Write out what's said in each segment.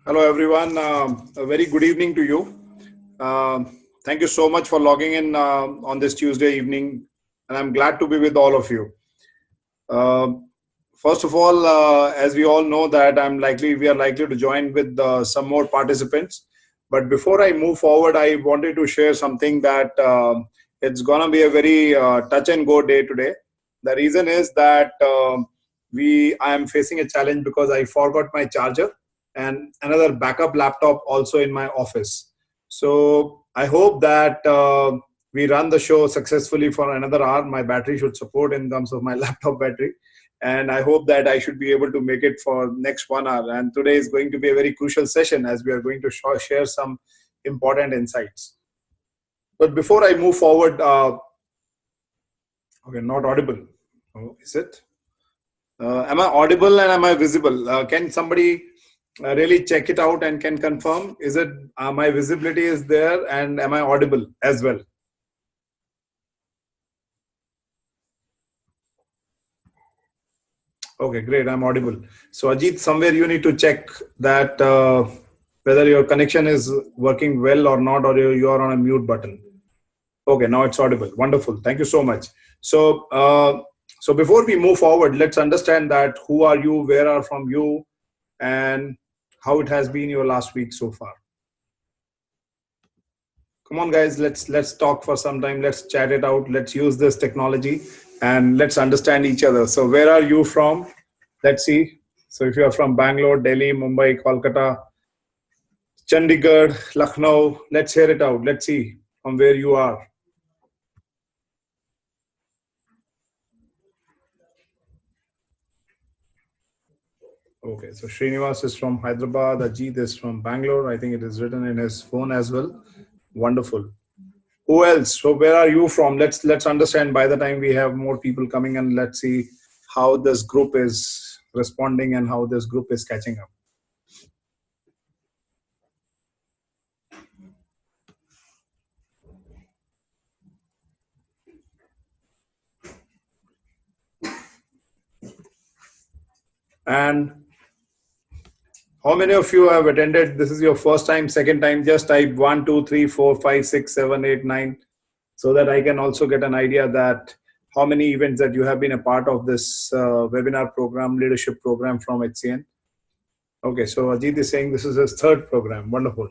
Hello, everyone. A very good evening to you. Thank you so much for logging in on this Tuesday evening, and I'm glad to be with all of you. Uh, First of all, as we all know that we are likely to join with some more participants. But before I move forward, I wanted to share something that it's gonna be a very touch and go day today. The reason is that I am facing a challenge because I forgot my charger and another backup laptop also in my office. So I hope that we run the show successfully for another hour. My battery should support in terms of my laptop battery, and I hope that I should be able to make it for next 1 hour. And today is going to be a very crucial session as we are going to share some important insights. But before I move forward, okay, not audible. Oh, is it? Am I audible and am I visible? Can somebody really check it out and can confirm? Is it my visibility is there and am I audible as well? Okay, great. I'm audible. So Ajit, somewhere you need to check that whether your connection is working well or not, or you are on a mute button. Okay, now it's audible. Wonderful. Thank you so much. So before we move forward, let's understand that who are you, where are from you, and how it has been your last week so far. Come on, guys. Let's talk for some time. Let's chat it out. Let's use this technology and let's understand each other. So where are you from? Let's see. So if you are from Bangalore, Delhi, Mumbai, Kolkata, Chandigarh, Lucknow, let's hear it out. Let's see from where you are. Okay, so Srinivas is from Hyderabad, Ajit is from Bangalore. I think it is written in his phone as well. Wonderful. Who else? So where are you from? Let's understand by the time we have more people coming, and let's see how this group is responding and how this group is catching up. And how many of you have attended? This is your first time, second time. Just type 1, 2, 3, 4, 5, 6, 7, 8, 9, so that I can also get an idea that how many events that you have been a part of this webinar program, leadership program from HCN. Okay, so Ajit is saying this is his third program. Wonderful.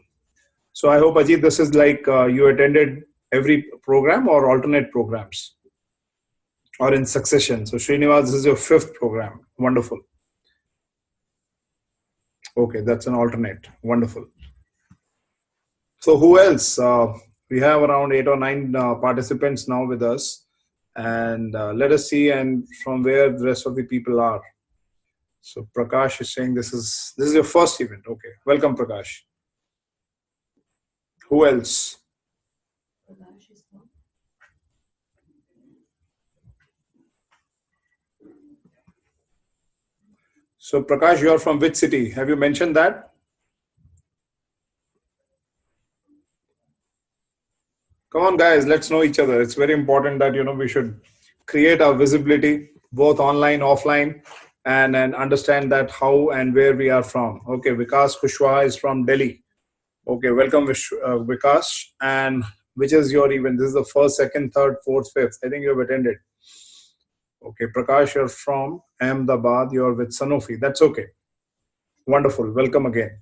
So I hope, Ajit, this is like you attended every program or alternate programs or in succession. So Srinivas, this is your fifth program. Wonderful. Okay, that's an alternate. Wonderful. So who else? We have around 8 or 9 participants now with us, and let us see and from where the rest of the people are. So Prakash is saying this is your first event. Okay, welcome Prakash. Who else? So Prakash, you are from which city? Have you mentioned that? Come on, guys, let's know each other. It's very important that we should create our visibility both online, offline, and understand that how and where we are from. Okay, Vikas Kushwaha is from Delhi. Okay, welcome Vikas. And which is your event? This is the first, second, third, fourth, fifth. I think you have attended. Okay, Prakash, you're from Ahmedabad. You're with Sanofi. That's okay. Wonderful. Welcome again.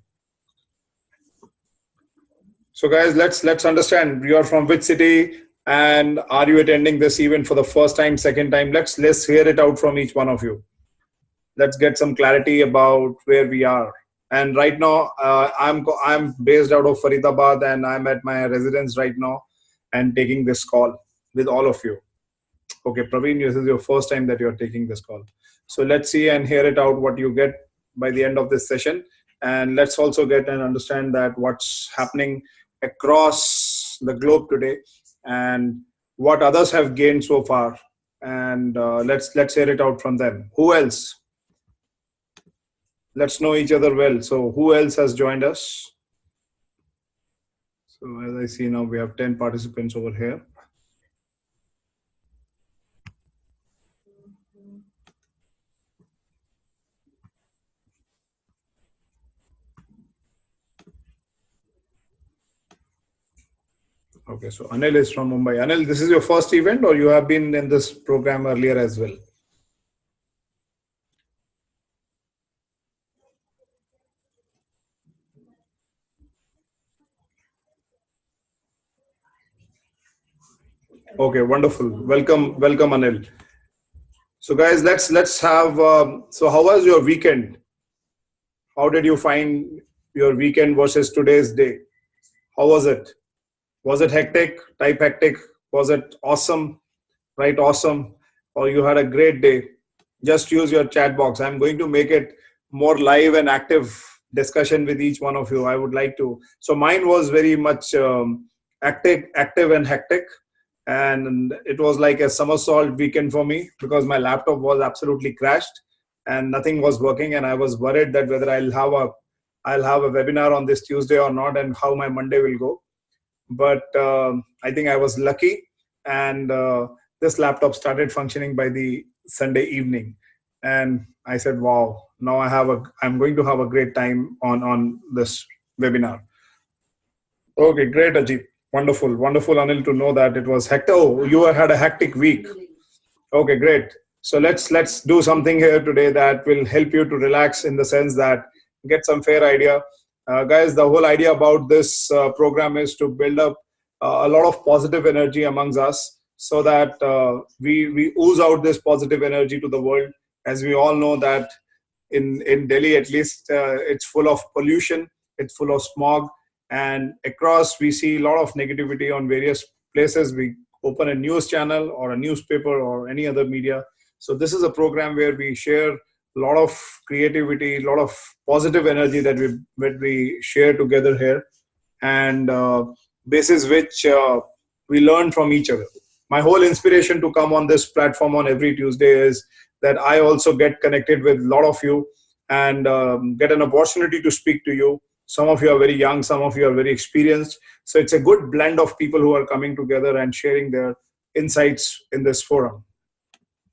So guys, let's understand. You are from which city, and are you attending this event for the first time, second time? Let's hear it out from each one of you. Let's get some clarity about where we are. And right now, I'm based out of Faridabad, and I'm at my residence right now, and taking this call with all of you. Okay, Praveen, this is your first time that you're taking this call. So let's see and hear it out what you get by the end of this session. And let's also get and understand that what's happening across the globe today and what others have gained so far. And let's hear it out from them. Who else? Let's know each other well. So who else has joined us? So as I see now, we have 10 participants over here. Okay, so Anil is from Mumbai. Anil, this is your first event, or you have been in this program earlier as well? Okay, wonderful. Welcome, Anil. So, guys, let's have. So, how was your weekend? How did you find your weekend versus today's day? How was it? Was it hectic? Type hectic? Was it awesome? Right, awesome. Or you had a great day? Just use your chat box. I'm going to make it more live and active discussion with each one of you. I would like to. So mine was very much active and hectic, and it was like a somersault weekend for me because my laptop was absolutely crashed and nothing was working, and I was worried that whether I'll have a webinar on this Tuesday or not, and how my Monday will go. But I think I was lucky, and this laptop started functioning by the Sunday evening, and I said, "Wow! Now I'm going to have a great time on this webinar." Okay, great, Ajit. Wonderful, wonderful, Anil, to know that it was hectic. Oh, you had a hectic week. Okay, great. So let's do something here today that will help you to relax in the sense that get some fair idea. Guys, the whole idea about this program is to build up a lot of positive energy amongst us so that we ooze out this positive energy to the world. As we all know that in Delhi, at least, it's full of pollution, it's full of smog, and across we see a lot of negativity on various places. We open a news channel or a newspaper or any other media. So this is a program where we share a lot of creativity, a lot of positive energy that we share together here, and basis which we learn from each other. My whole inspiration to come on this platform on every Tuesday is that I also get connected with a lot of you and get an opportunity to speak to you. Some of you are very young, some of you are very experienced. So it's a good blend of people who are coming together and sharing their insights in this forum.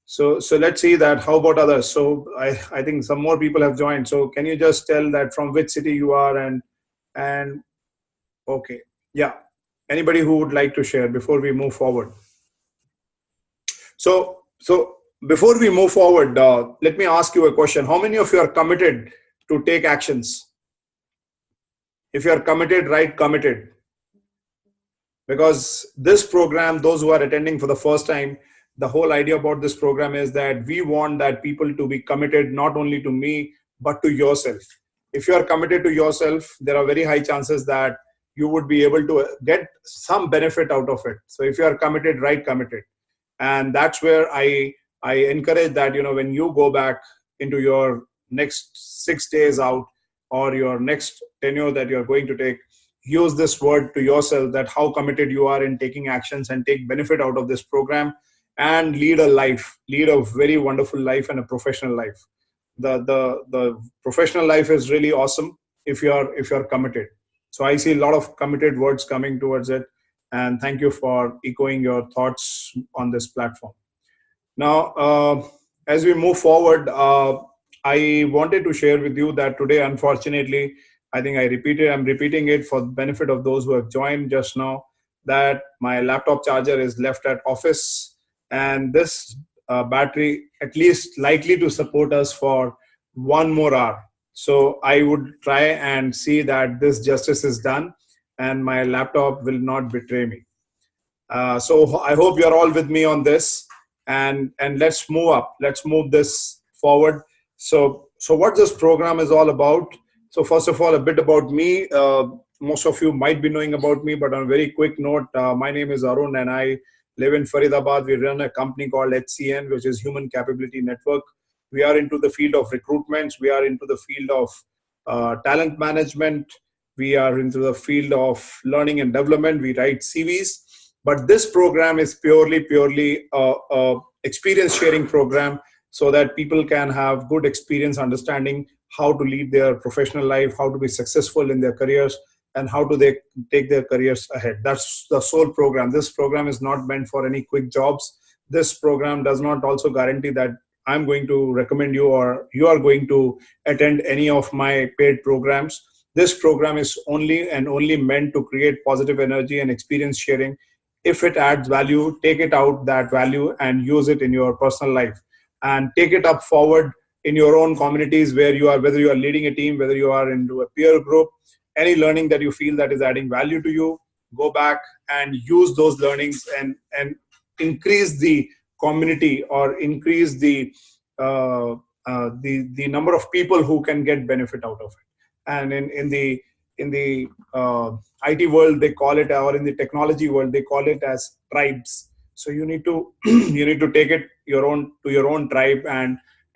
So let's see that. How about others? So I think some more people have joined. So can you just tell that from which city you are and okay, yeah. Anybody who would like to share before we move forward? So before we move forward, let me ask you a question. How many of you are committed to take actions? If you are committed, write committed. Because this program, those who are attending for the first time, the whole idea about this program is that we want that people to be committed not only to me, but to yourself. If you are committed to yourself, there are very high chances that you would be able to get some benefit out of it. So if you are committed, write committed. And that's where I encourage that, when you go back into your next 6 days out or your next tenure that you're going to take, use this word to yourself that how committed you are in taking actions and take benefit out of this program and lead a very wonderful life and a professional life. The professional life is really awesome if you're committed. So I see a lot of committed words coming towards it, and thank you for echoing your thoughts on this platform. Now, as we move forward, I wanted to share with you that today, unfortunately, I think I'm repeating it for the benefit of those who have joined just now, that my laptop charger is left at office, and this battery at least likely to support us for 1 more hour. So I would try and see that this justice is done and my laptop will not betray me. So I hope you're all with me on this, and let's move up. Let's move this forward. So what this program is all about. So first of all, a bit about me. Most of you might be knowing about me, but on a very quick note, my name is Arun, and I live in Faridabad. We run a company called HCN, which is Human Capability Network. We are into the field of recruitments. We are into the field of talent management. We are into the field of learning and development. We write CVs. But this program is purely a experience sharing program so that people can have good experience understanding how to lead their professional life, how to be successful in their careers, and how do they take their careers ahead. That's the sole program. This program is not meant for any quick jobs. This program does not also guarantee that I'm going to recommend you or you are going to attend any of my paid programs. This program is only and only meant to create positive energy and experience sharing. If it adds value, take it out that value and use it in your personal life, and take it up forward in your own communities where you are, whether you are leading a team, whether you are into a peer group. Any learning that you feel that is adding value to you, go back and use those learnings, and increase the community, or increase uh, the number of people who can get benefit out of it. And in the IT world they call it, or in the technology world they call it as tribes. So you need to you need to take it your own tribe,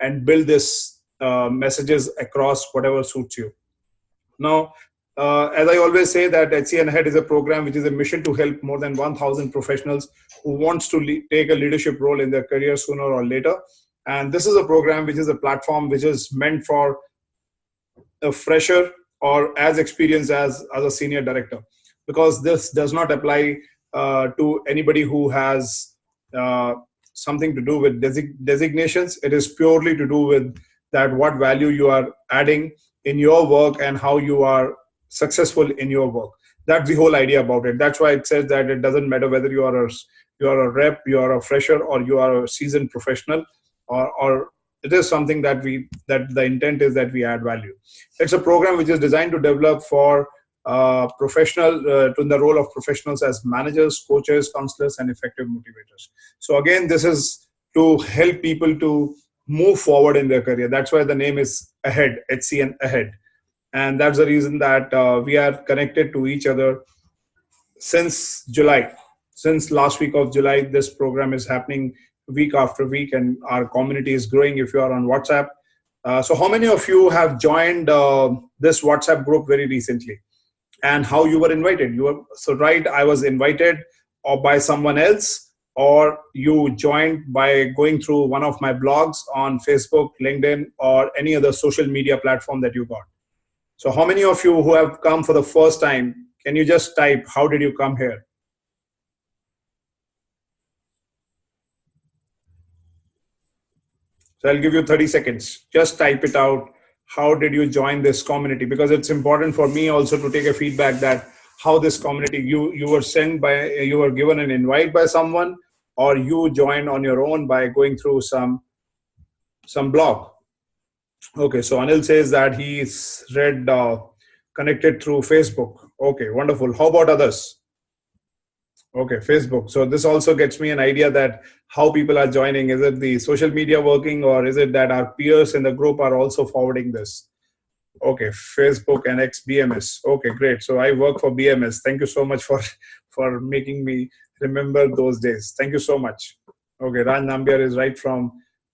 and build this messages across whatever suits you. Now, as I always say, that HCN Ahead is a program which is a mission to help more than 1,000 professionals who wants to take a leadership role in their career sooner or later. And this is a program which is a platform which is meant for a fresher or as experienced as a senior director, because this does not apply to anybody who has uh, something to do with designations. It is purely to do with that what value you are adding in your work and how you are successful in your work. That's the whole idea about it. That's why it says that it doesn't matter whether you are a rep, you are a fresher, or you are a seasoned professional, or it is something that the intent is that we add value. It's a program which is designed to develop for to the role of professionals as managers, coaches, counselors, and effective motivators. So again, this is to help people to move forward in their career. That's why the name is Ahead, HCN Ahead. And that's the reason that we are connected to each other since July. Since last week of July, this program is happening week after week, and our community is growing. If you are on WhatsApp, so how many of you have joined this WhatsApp group very recently, and how you were invited? You were so right. I was invited, or by someone else, or you joined by going through one of my blogs on Facebook, LinkedIn, or any other social media platform that you got. So how many of you who have come for the first time, can you just type, how did you come here? So I'll give you 30 seconds. Just type it out. How did you join this community? Because it's important for me also to take a feedback that how this community, you were given an invite by someone, or you joined on your own by going through some blog. Okay, so Anil says that he's connected through Facebook. Okay, wonderful. How about others? Okay, Facebook. So this also gets me an idea that how people are joining. Is it the social media working, or is it that our peers in the group are also forwarding this? Okay, Facebook and BMS. Okay, great. So I work for BMS. Thank you so much for making me remember those days. Thank you so much. Okay, Raj Nambiar is right from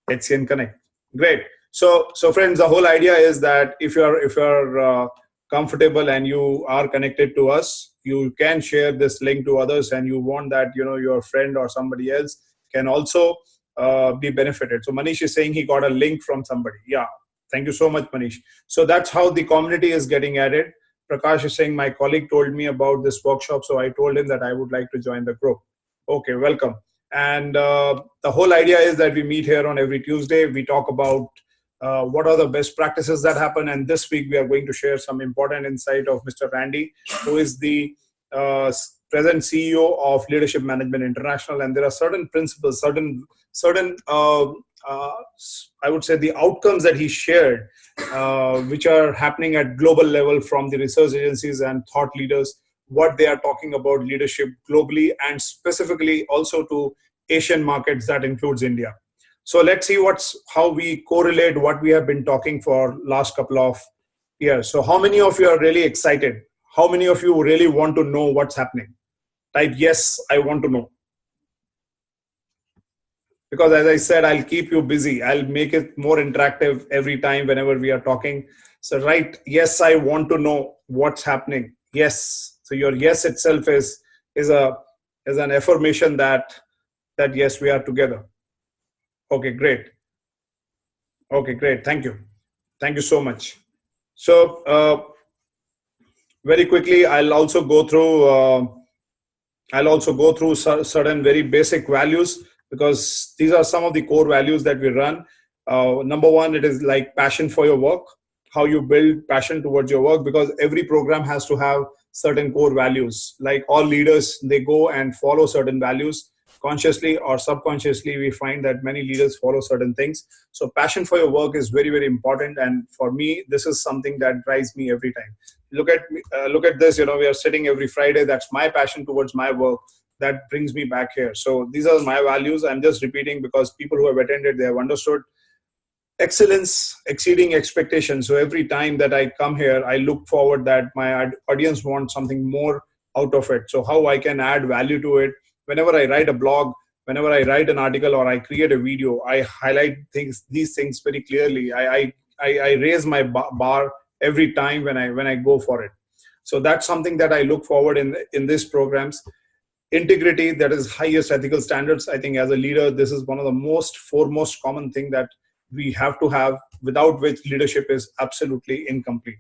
HCN Connect. Great. So friends, the whole idea is that if you're comfortable and you are connected to us, you can share this link to others, and you want that your friend or somebody else can also be benefited. So Manish is saying he got a link from somebody. Yeah, thank you so much, Manish. So that's how the community is getting added. Prakash is saying my colleague told me about this workshop, so I told him that I would like to join the group. Okay, welcome. And the whole idea is that we meet here on every Tuesday. We talk about what are the best practices that happen. And this week we are going to share some important insight of Mr. Randy, who is the present CEO of Leadership Management International. And there are certain principles, certain I would say the outcomes that he shared, which are happening at global level from the research agencies and thought leaders, what they are talking about leadership globally, and specifically also to Asian markets, that includes India. So let's see how we correlate what we have been talking for last couple of years. So how many of you are really excited? How many of you really want to know what's happening? Type yes, I want to know. Because as I said, I'll keep you busy. I'll make it more interactive every time whenever we are talking. So write, yes, I want to know what's happening. Yes. So your yes itself is an affirmation that yes, we are together. Okay, great. Okay, great. Thank you. Thank you so much. So very quickly, I'll also go through certain very basic values, because these are some of the core values that we run. Number one, it is like passion for your work. how you build passion towards your work, because every program has to have certain core values. Like all leaders, they go and follow certain values consciously or subconsciously. We find that many leaders follow certain things. So passion for your work is very, very important. And for me, this is something that drives me every time. Look at this. We are sitting every Friday. That's my passion towards my work. That brings me back here. So these are my values. I'm just repeating because people who have attended, they have understood. Excellence exceeding expectations. So every time that I come here, I look forward that my audience wants something more out of it. So how I can add value to it. Whenever I write a blog, whenever I write an article, or I create a video, I highlight these things very clearly. I raise my bar every time when I go for it. So that's something that I look forward in these programs. Integrity, that is highest ethical standards. I think as a leader, this is one of the most foremost common thing that we have to have, without which leadership is absolutely incomplete.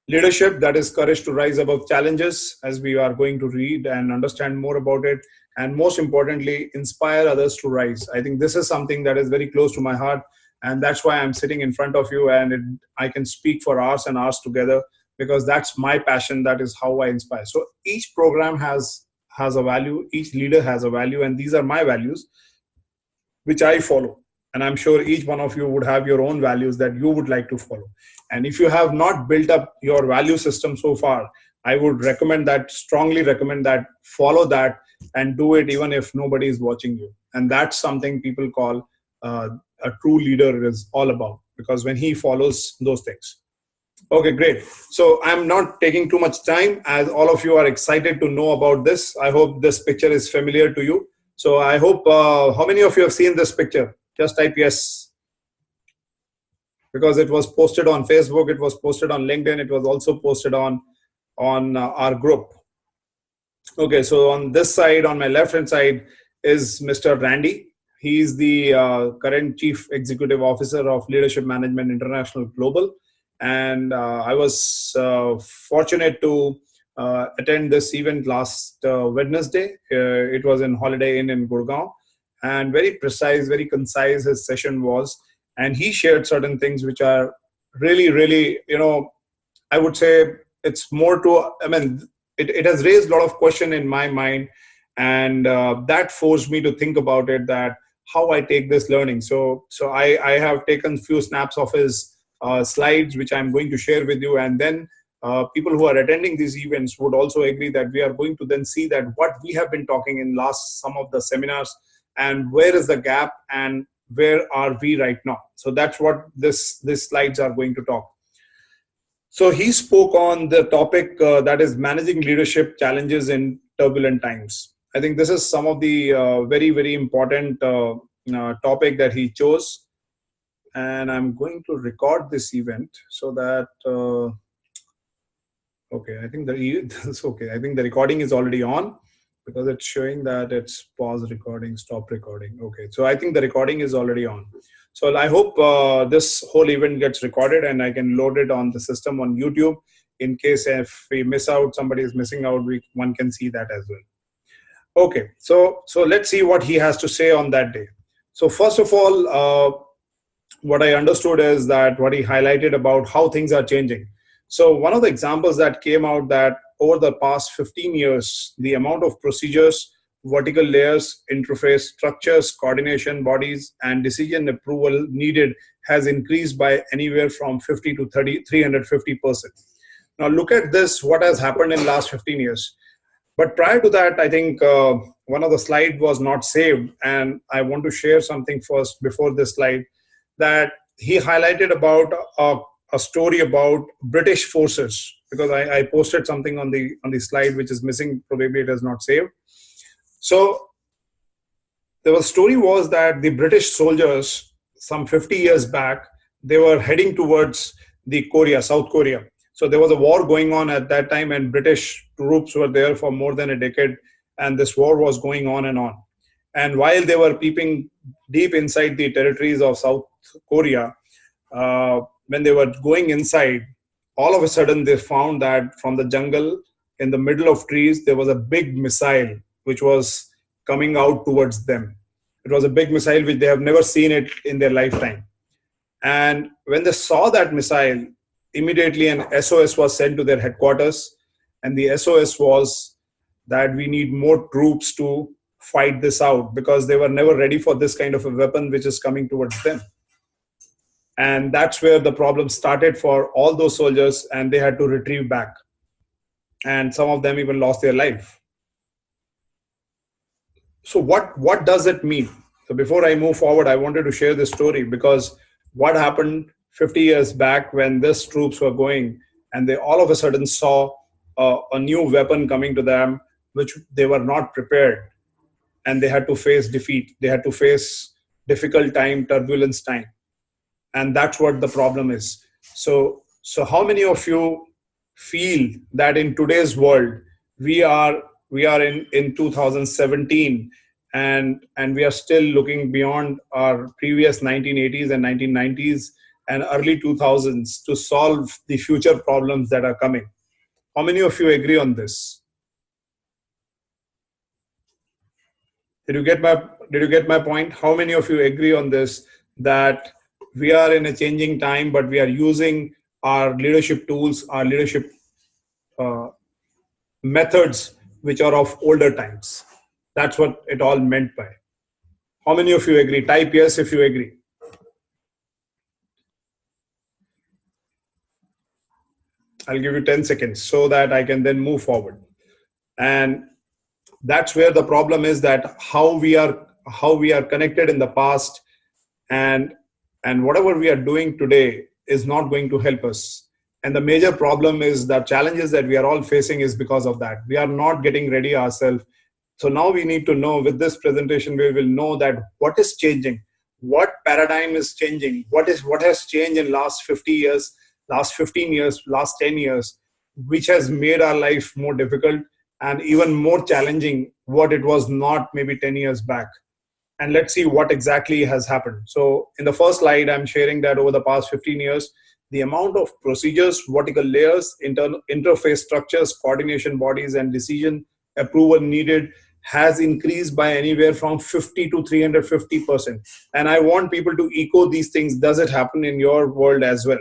Leadership, that is courage to rise above challenges, as we are going to read and understand more about it. And most importantly, inspire others to rise. I think this is something that is very close to my heart. And that's why I'm sitting in front of you, and I can speak for hours and hours together, because that's my passion. That is how I inspire. So each program has a value. Each leader has a value. And these are my values, which I follow. And I'm sure each one of you would have your own values that you would like to follow. And if you have not built up your value system so far, I would strongly recommend that follow that and do it even if nobody is watching you. And that's something people call a true leader is all about, because when he follows those things. Okay, great. So I'm not taking too much time, as all of you are excited to know about this. I hope this picture is familiar to you. So I hope, how many of you have seen this picture? Just type yes. Because it was posted on Facebook, it was posted on LinkedIn, it was also posted on our group. Okay, so on this side, on my left-hand side, is Mr. Randy. He is the current Chief Executive Officer of Leadership Management International Global. And I was fortunate to attend this event last Wednesday. It was in Holiday Inn in Gurgaon. And very precise, very concise his session was. And he shared certain things which are really, really, I would say it's more to, it has raised a lot of question in my mind. And that forced me to think about it, that how I take this learning. So I have taken few snaps of his slides, which I'm going to share with you. And then people who are attending these events would also agree that we are going to then see that what we have been talking in some of the seminars, and where is the gap and where are we right now. So that's what these slides are going to talk. So he spoke on the topic that is managing leadership challenges in turbulent times. I think this is some of the very, very important topic that he chose. And I'm going to record this event so that, okay, I think that's okay. I think the recording is already on, because it's showing that it's pause recording, stop recording. Okay, so I think the recording is already on. So I hope this whole event gets recorded and I can load it on the system on YouTube. In case if we miss out, somebody is missing out, one can see that as well. Okay, so let's see what he has to say on that day. So first of all, what I understood is that what he highlighted about how things are changing. So one of the examples that came out, that over the past 15 years, the amount of procedures, vertical layers, interface structures, coordination bodies, and decision approval needed has increased by anywhere from 50 to 350%. Now look at this, what has happened in the last 15 years. But prior to that, I think one of the slides was not saved. And I want to share something first before this slide, that he highlighted about a story about British forces, because I posted something on the slide which is missing. Probably it is not saved. So the story was that the British soldiers, some 50 years back, they were heading towards the South Korea. So there was a war going on at that time, and British troops were there for more than a decade, and this war was going on and on. And while they were peeping deep inside the territories of South Korea, when they were going inside, all of a sudden they found that from the jungle, in the middle of trees, there was a big missile which was coming out towards them. It was a big missile which they have never seen it in their lifetime. And when they saw that missile, immediately an SOS was sent to their headquarters. And the SOS was that we need more troops to fight this out, because they were never ready for this kind of a weapon which is coming towards them. And that's where the problem started for all those soldiers, and they had to retrieve back. And some of them even lost their life. So what does it mean? So before I move forward, I wanted to share this story, because what happened 50 years back when these troops were going, and they all of a sudden saw a new weapon coming to them, which they were not prepared, and they had to face defeat. They had to face difficult time, turbulence time. And that's what the problem is. So how many of you feel that in today's world we are in 2017, and we are still looking beyond our previous 1980s and 1990s and early 2000s to solve the future problems that are coming? How many of you agree on this? Did you get my point? How many of you agree on this, that we are in a changing time, but we are using our leadership tools, our leadership uh, methods, which are of older times? That's what it all meant by. How many of you agree? Type yes if you agree. I'll give you 10 seconds so that I can then move forward. And that's where the problem is, that how we are connected in the past, and whatever we are doing today is not going to help us. And the major problem is the challenges that we are all facing is because of that. We are not getting ready ourselves. So now we need to know, with this presentation, we will know that what is changing, what paradigm is changing, what has changed in last 50 years, last 15 years, last 10 years, which has made our life more difficult and even more challenging what it was not maybe 10 years back. And let's see what exactly has happened. So in the first slide, I'm sharing that over the past 15 years, the amount of procedures, vertical layers, interface structures, coordination bodies, and decision approval needed has increased by anywhere from 50 to 350%. And I want people to echo these things. Does it happen in your world as well?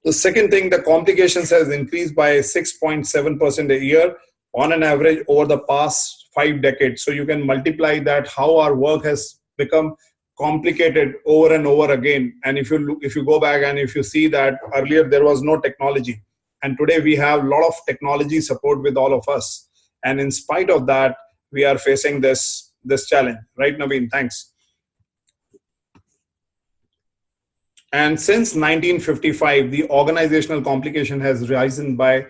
The second thing, the complications has increased by 6.7% a year on an average over the past 5 decades. So you can multiply that, how our work has become complicated over and over again. And if you go back and if you see that earlier there was no technology, and today we have a lot of technology support with all of us. And in spite of that, we are facing this challenge. Right, Naveen? Thanks. And since 1955, the organizational complication has risen by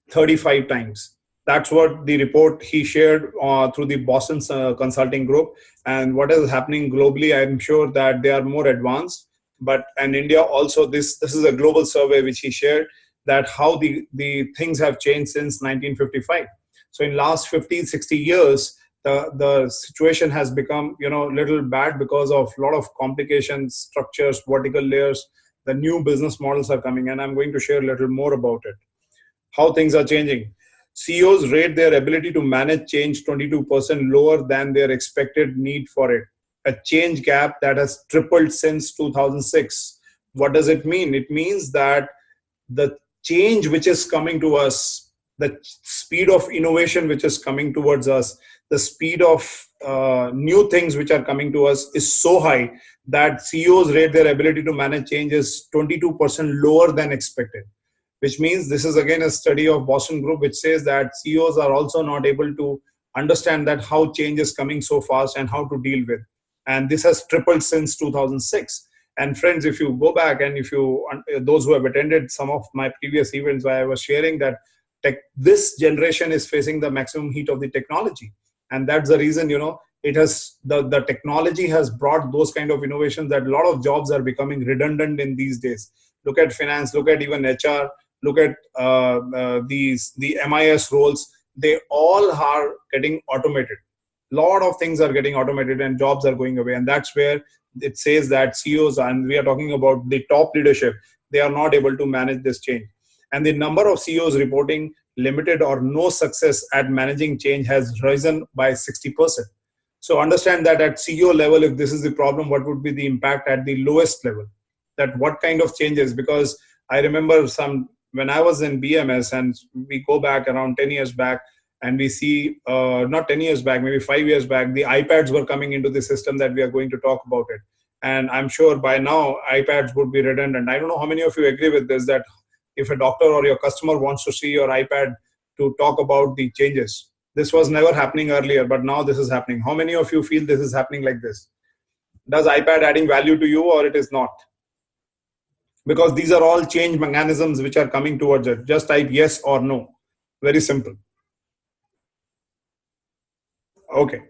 35 times. That's what the report he shared through the Boston Consulting Group. And what is happening globally, I'm sure that they are more advanced. But in India also, this is a global survey which he shared, that how the things have changed since 1955. So in last 50, 60 years, the situation has become little bad because of a lot of complications, structures, vertical layers. The new business models are coming, and I'm going to share a little more about it, how things are changing. CEOs rate their ability to manage change 22% lower than their expected need for it, a change gap that has tripled since 2006. What does it mean? It means that the change which is coming to us, the speed of innovation which is coming towards us, the speed of new things which are coming to us is so high that CEOs rate their ability to manage change is 22% lower than expected. Which means, this is again a study of Boston Group, which says that CEOs are also not able to understand that how change is coming so fast and how to deal with. And this has tripled since 2006. And friends, if you go back and those who have attended some of my previous events where I was sharing that this generation is facing the maximum heat of the technology. And that's the reason, it has the technology has brought those kind of innovations that a lot of jobs are becoming redundant in these days. Look at finance, look at even HR, look at the MIS roles. They all are getting automated. A lot of things are getting automated and jobs are going away. And that's where it says that CEOs, and we are talking about the top leadership, they are not able to manage this change. And the number of CEOs reporting limited or no success at managing change has risen by 60%. So understand that at CEO level, if this is the problem, what would be the impact at the lowest level? that what kind of changes, because I remember some when I was in BMS, and we go back around 10 years back, and we see not 10 years back, maybe 5 years back, the iPads were coming into the system that we are going to talk about it. And I'm sure by now iPads would be redundant. I don't know how many of you agree with this, that if a doctor or your customer wants to see your iPad to talk about the changes, this was never happening earlier, but now this is happening. How many of you feel this is happening like this? Does iPad adding value to you, or it is not? Because these are all change mechanisms which are coming towards it. Just type yes or no. Very simple. Okay.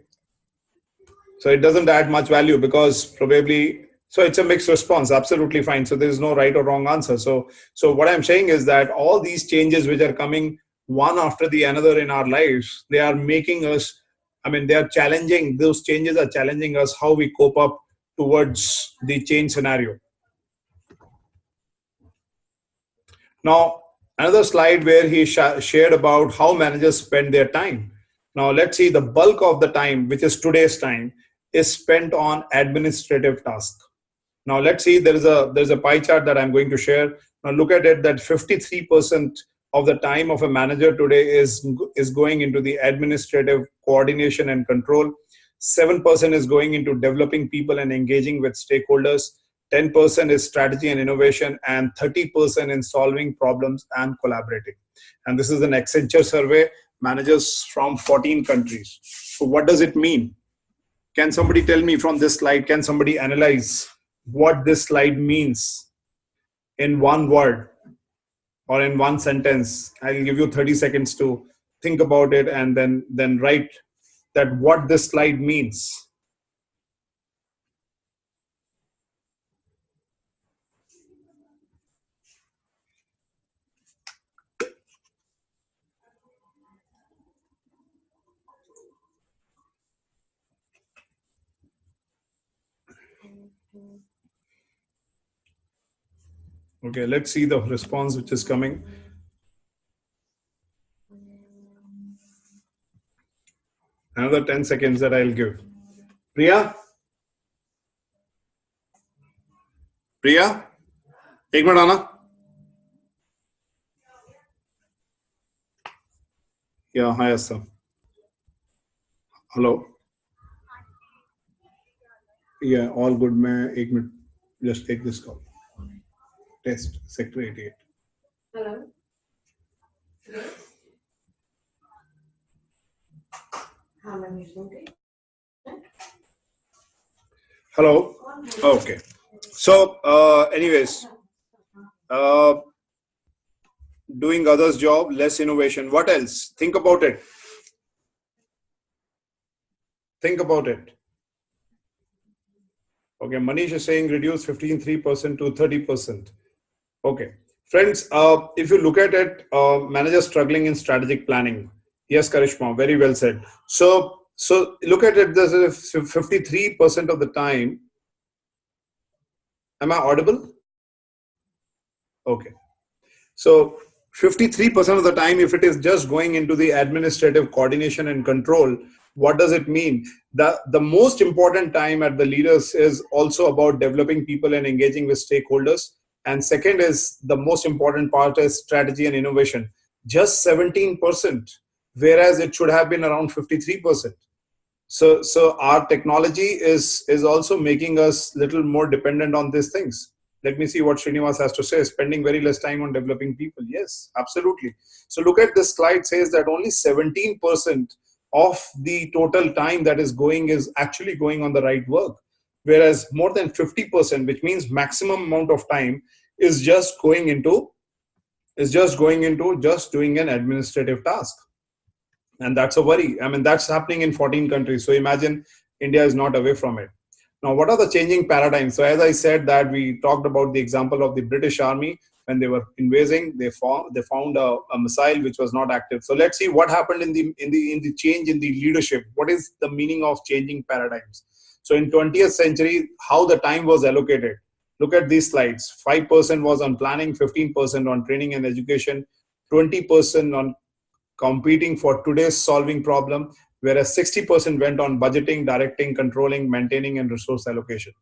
So it doesn't add much value because probably, so it's a mixed response. Absolutely fine. So there is no right or wrong answer. So what I'm saying is that all these changes which are coming one after the another in our lives, they are making us, they are challenging, those changes are challenging us how we cope up towards the change scenario. Now, another slide where he shared about how managers spend their time. Now, let's see, the bulk of the time, which is today's time, is spent on administrative tasks. Now, let's see, there's a pie chart that I'm going to share. Now, look at it, that 53% of the time of a manager today is going into the administrative coordination and control. 7% is going into developing people and engaging with stakeholders. 10% is strategy and innovation, and 30% in solving problems and collaborating. And this is an Accenture survey, managers from 14 countries. So what does it mean? Can somebody tell me from this slide, can somebody analyze what this slide means in one word or in one sentence? I'll give you 30 seconds to think about it and then write that what this slide means. Okay, let's see the response which is coming. Another 10 seconds that I'll give. Priya? Priya? एक minute आना. Yeah, hi Asa. Hello. Yeah, all good. मैं एक minute just take this call. Test sector 88. Hello. Hello. Okay. So, anyways, doing others' job, less innovation. What else? Think about it. Think about it. Okay, Manish is saying reduce 15.3% to 30%. Okay. Friends, if you look at it, managers struggling in strategic planning. Yes, Karishma, very well said. So look at it, there's 53% of the time. Am I audible? Okay. So 53% of the time, if it is just going into the administrative coordination and control, what does it mean? The most important time at the leaders is also about developing people and engaging with stakeholders. And second is the most important part is strategy and innovation. Just 17%, whereas it should have been around 53%. So our technology is also making us little more dependent on these things. Let me see what Srinivas has to say. Spending very less time on developing people. Yes, absolutely. So look at this slide, says that only 17% of the total time that is going is actually going on the right work. Whereas more than 50%, which means maximum amount of time, is just going into just doing an administrative task. And that's a worry. That's happening in 14 countries. So imagine India is not away from it. Now, what are the changing paradigms? So as I said that we talked about the example of the British Army when they were invading, they found a missile which was not active. So let's see what happened in the change in the leadership. What is the meaning of changing paradigms? So in 20th century, how the time was allocated. Look at these slides. 5% was on planning, 15% on training and education, 20% on competing for today's solving problem, whereas 60% went on budgeting, directing, controlling, maintaining, and resource allocation.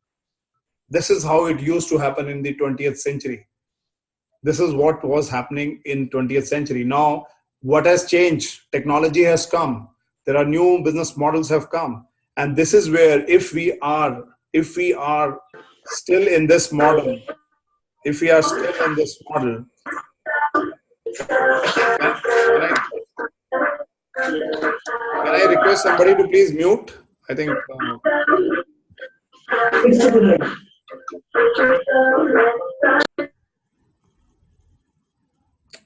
This is how it used to happen in the 20th century. This is what was happening in 20th century. Now, what has changed? Technology has come. There are new business models have come. And this is where if we are still in this model, if we are still in this model, can I can I request somebody to please mute? I think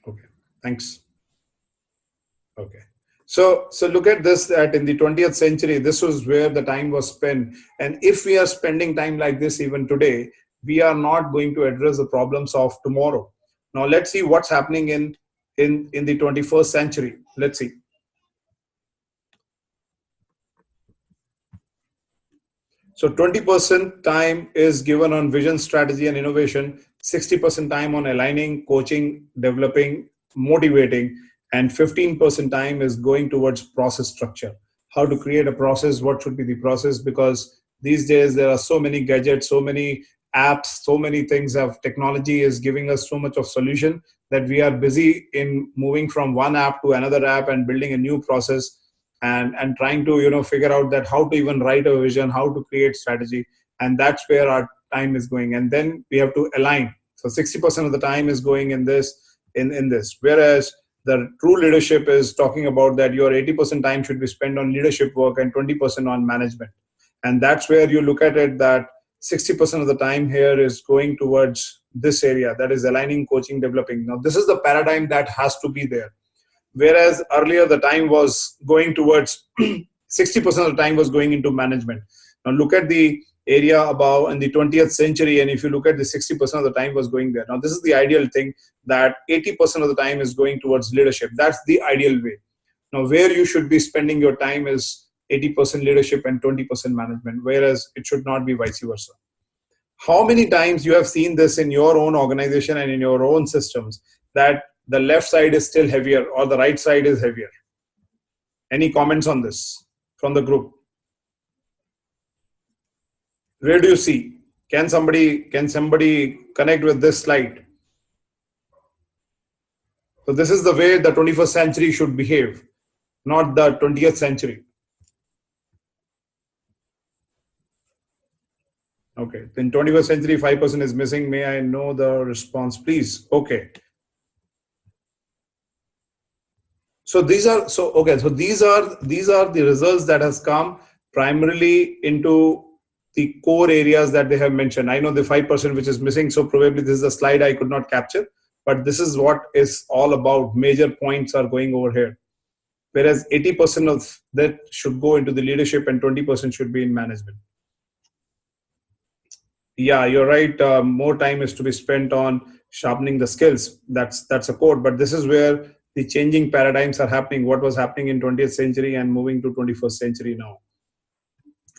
okay. Thanks. Okay. So look at this, that in the 20th century, this was where the time was spent. And if we are spending time like this even today, we are not going to address the problems of tomorrow. Now let's see what's happening in the 21st century. Let's see. So 20% time is given on vision, strategy, and innovation, 60% time on aligning, coaching, developing, motivating, and 15% time is going towards process structure. How to create a process, what should be the process? Because these days there are so many gadgets, so many apps, so many things of technology is giving us so much of solution that we are busy in moving from one app to another app and building a new process, and trying to figure out that how to even write a vision, how to create strategy. And that's where our time is going. And then we have to align. So 60% of the time is going in this, whereas the true leadership is talking about that your 80% time should be spent on leadership work and 20% on management. And that's where you look at it, that 60% of the time here is going towards this area, that is aligning, coaching, developing. Now this is the paradigm that has to be there. Whereas earlier the time was going towards 60% of the time was going into management. Now look at the area above in the 20th century, and if you look at the 60% of the time was going there. Now this is the ideal thing, that 80% of the time is going towards leadership. That's the ideal way. Now where you should be spending your time is 80% leadership and 20% management, whereas it should not be vice versa. How many times you have seen this in your own organization and in your own systems, that the left side is still heavier or the right side is heavier? Any comments on this from the group? Where do you see? Can somebody connect with this slide? So this is the way the 21st century should behave, not the 20th century. Okay, in 21st century, 5% is missing. May I know the response, please? Okay. So these are these are the results that has come primarily into the core areas that they have mentioned. I know the 5% which is missing, so probably this is a slide I could not capture, but this is what is all about. Major points are going over here. Whereas 80% of that should go into the leadership and 20% should be in management. Yeah, you're right. More time is to be spent on sharpening the skills. That's a code, but this is where the changing paradigms are happening. What was happening in 20th century and moving to 21st century now.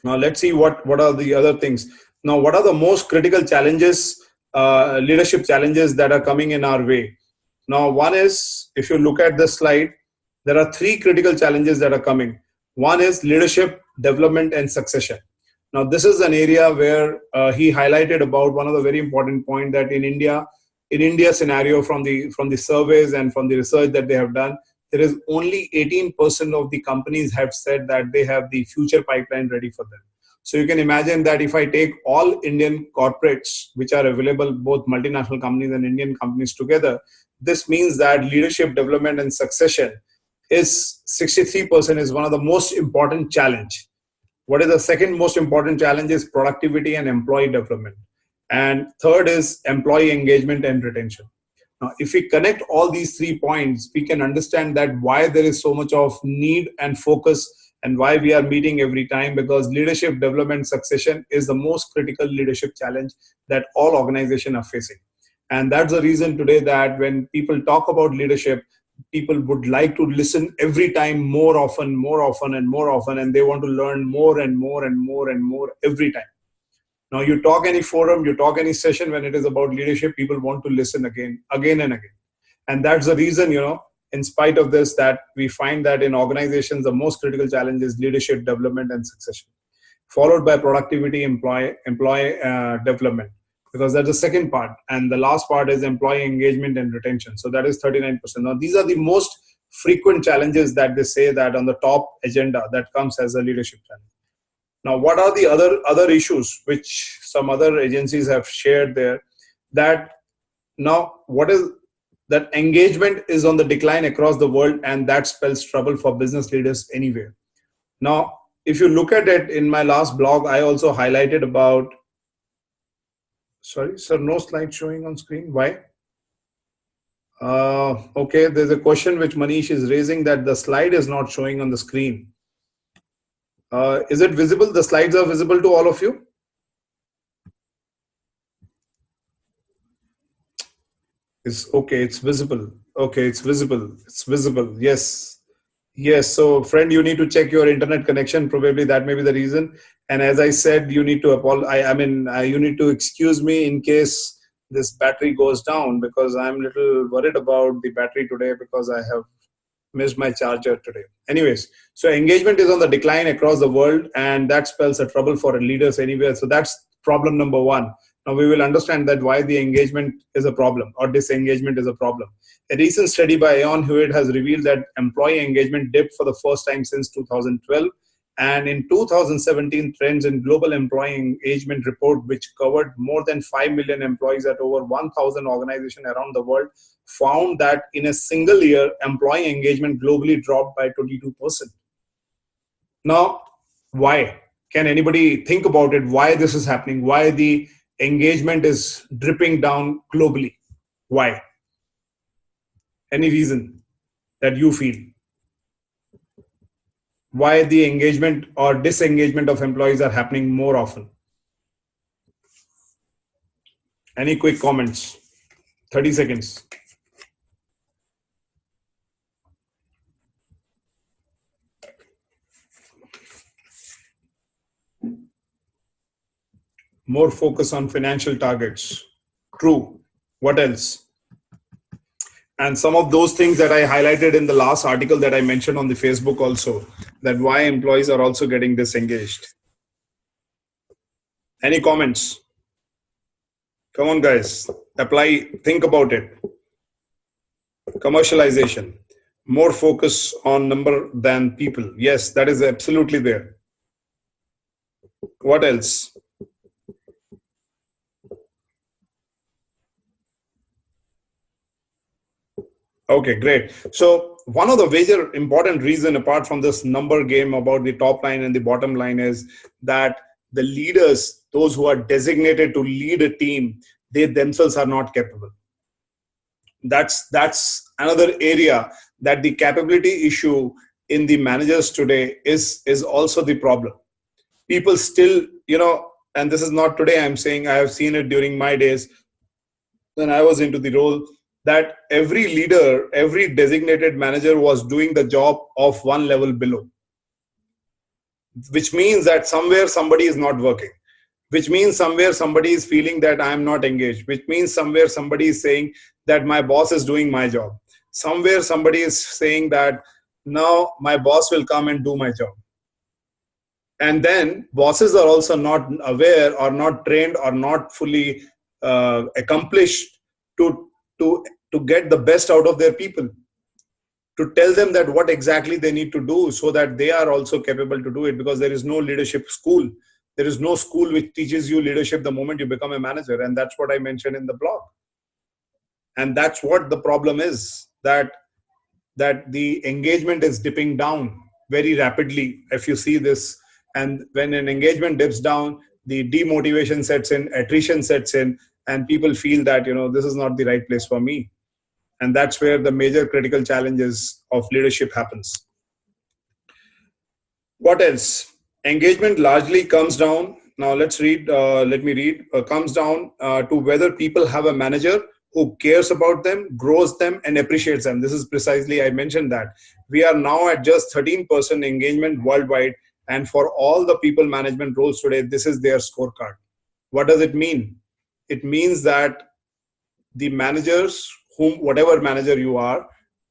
Now let's see what are the other things. Now, what are the most critical challenges, leadership challenges that are coming in our way? Now, one is, if you look at this slide, there are three critical challenges that are coming. One is leadership, development, and succession. Now, this is an area where he highlighted about one of the very important point, that in India scenario, from the surveys and from the research that they have done, there is only 18% of the companies have said that they have the future pipeline ready for them. So you can imagine that if I take all Indian corporates which are available, both multinational companies and Indian companies together, this means that leadership, development, and succession is 63% is one of the most important challenge. What is the second most important challenge is productivity and employee development. And third is employee engagement and retention. Now, if we connect all these 3 points, we can understand that why there is so much of need and focus and why we are meeting every time, because leadership, development, succession is the most critical leadership challenge that all organizations are facing. And that's the reason today that when people talk about leadership, people would like to listen every time more often, and they want to learn more and more and more and more every time. Now, you talk any forum, you talk any session, when it is about leadership, people want to listen again and again. And that's the reason, in spite of this, that we find that in organizations, the most critical challenge is leadership, development, and succession. followed by productivity, employee development, because that's the second part. And the last part is employee engagement and retention. So that is 39%. Now, these are the most frequent challenges that they say that on the top agenda that comes as a leadership challenge. Now, what are the other issues which some other agencies have shared there? That now, what is that engagement is on the decline across the world, and that spells trouble for business leaders anywhere. Now, if you look at it in my last blog, I also highlighted about, sorry, sir, no slide showing on screen. Why? Okay, there's a question which Manish is raising that the slide is not showing on the screen. Is it visible? The slides are visible to all of you? It's okay, it's visible. Okay, it's visible. It's visible. Yes. Yes. So, friend, you need to check your internet connection. Probably that may be the reason. And as I said, you need to you need to excuse me in case this battery goes down, because I'm a little worried about the battery today because I have missed my charger today. Anyways, so engagement is on the decline across the world, and that spells a trouble for leaders anywhere. So that's problem number one. Now we will understand that why the engagement is a problem or disengagement is a problem. A recent study by Aon Hewitt has revealed that employee engagement dipped for the first time since 2012. And in 2017, Trends in Global Employee Engagement report, which covered more than 5 million employees at over 1,000 organizations around the world, found that in a single year, employee engagement globally dropped by 22%. Now, why? Can anybody think about it? Why this is happening? Why the engagement is dripping down globally? Why? Any reason that you feel? Why the engagement or disengagement of employees are happening more often? Any quick comments? 30 seconds. More focus on financial targets. True. What else? And some of those things that I highlighted in the last article that I mentioned on the Facebook also, that why employees are also getting disengaged. Any comments? Come on, guys. Apply, think about it. Commercialization. More focus on number than people. Yes, that is absolutely there. What else? Okay, great. So one of the major important reason apart from this number game about the top line and the bottom line is that the leaders, those who are designated to lead a team, they themselves are not capable. That's another area that the capability issue in the managers today is also the problem. People still, and this is not today I'm saying, I have seen it during my days when I was into the role, that every leader, every designated manager was doing the job of one level below, which means that somewhere somebody is not working, which means somewhere somebody is feeling that I am not engaged, which means somewhere somebody is saying that my boss is doing my job. Somewhere somebody is saying that now my boss will come and do my job. And then bosses are also not aware or not trained or not fully accomplished to get the best out of their people, to tell them that what exactly they need to do so that they are also capable to do it, because there is no leadership school. There is no school which teaches you leadership the moment you become a manager. And that's what I mentioned in the blog. And that's what the problem is, that the engagement is dipping down very rapidly. If you see this, and when an engagement dips down, the demotivation sets in, attrition sets in, and people feel that, this is not the right place for me. And that's where the major critical challenges of leadership happens. What else? Engagement largely comes down. Now let's read. Let me read. Comes down to whether people have a manager who cares about them, grows them, and appreciates them. This is precisely, I mentioned that. We are now at just 13% engagement worldwide. And for all the people management roles today, this is their scorecard. What does it mean? It means that the managers, whatever manager you are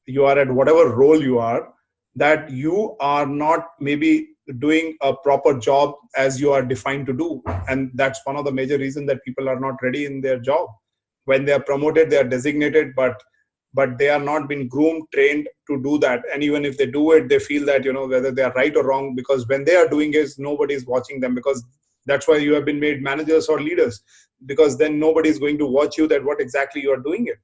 at whatever role you are, that you are not maybe doing a proper job as you are defined to do. And that's one of the major reasons that people are not ready in their job. When they are promoted, they are designated, but they are not been groomed, trained to do that. And even if they do it, they feel that, whether they are right or wrong, because when they are doing it, nobody is watching them. Because that's why you have been made managers or leaders, because then nobody is going to watch you that what exactly you are doing it.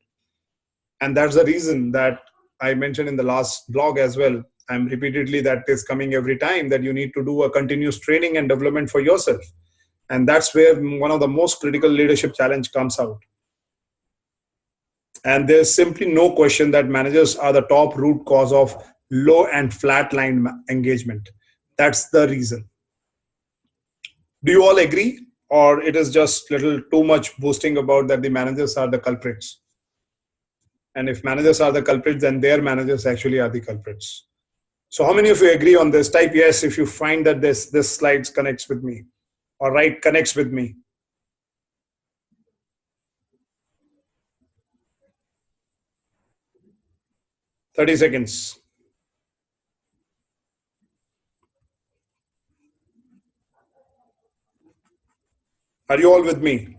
And that's the reason that I mentioned in the last blog as well. I'm repeatedly that is coming every time, that you need to do a continuous training and development for yourself. And that's where one of the most critical leadership challenge comes out. And there's simply no question that managers are the top root cause of low and flat line engagement. That's the reason. Do you all agree? Or it is just little too much boasting about that the managers are the culprits? And if managers are the culprits, then their managers actually are the culprits. So how many of you agree on this? Type yes if you find that this slide connects with me. Or right, connects with me. 30 seconds. Are you all with me?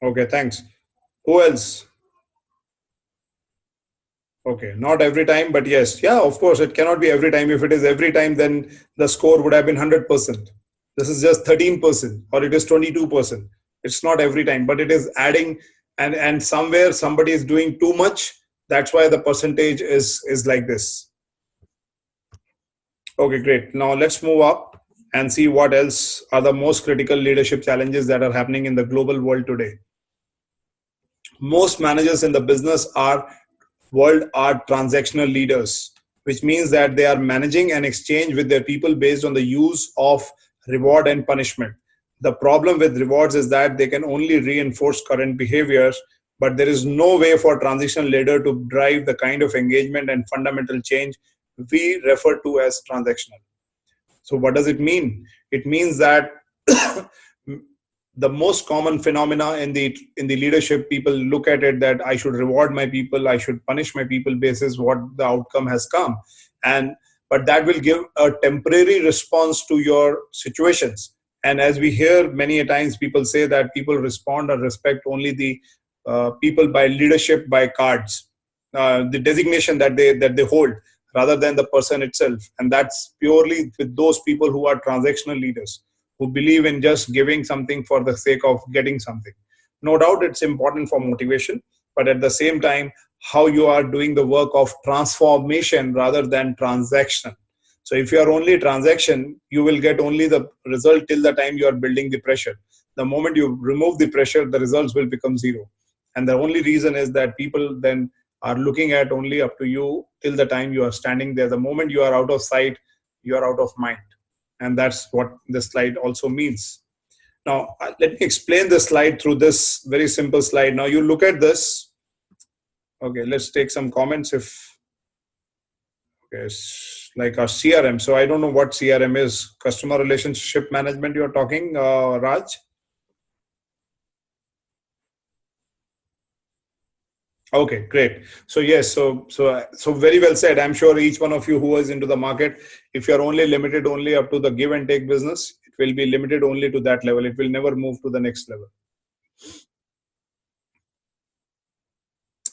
Okay, thanks. Who else? Okay, not every time, but yes. Yeah, of course, it cannot be every time. If it is every time, then the score would have been 100%. This is just 13%, or it is 22%. It's not every time, but it is adding, and somewhere somebody is doing too much. That's why the percentage is like this. Okay, great. Now let's move up and see what else are the most critical leadership challenges that are happening in the global world today. Most managers in the business world are transactional leaders, which means that they are managing an exchange with their people based on the use of reward and punishment. The problem with rewards is that they can only reinforce current behaviors, but there is no way for a transitional leader to drive the kind of engagement and fundamental change we refer to as transactional. So what does it mean? It means that the most common phenomena in the leadership, people look at it that I should reward my people, I should punish my people basis what the outcome has come. And but that will give a temporary response to your situations. And as we hear many a times, people say that people respond or respect only the people by leadership, by cards, the designation that they hold, rather than the person itself. And that's purely with those people who are transactional leaders, who believe in just giving something for the sake of getting something. No doubt it's important for motivation, but at the same time, how you are doing the work of transformation rather than transaction. So if you are only transaction, you will get only the result till the time you are building the pressure. The moment you remove the pressure, the results will become zero. And the only reason is that people then are looking at only up to you till the time you are standing there. The moment you are out of sight, you are out of mind. And that's what this slide also means. Now, let me explain this slide through this very simple slide. Now, you look at this. Okay, let's take some comments. Okay, it's like our CRM. So I don't know what CRM is. Customer relationship management you're talking, Raj? Okay, great. So yes, so very well said. I'm sure each one of you who is into the market, if you're only limited only up to the give and take business, it will be limited only to that level. It will never move to the next level.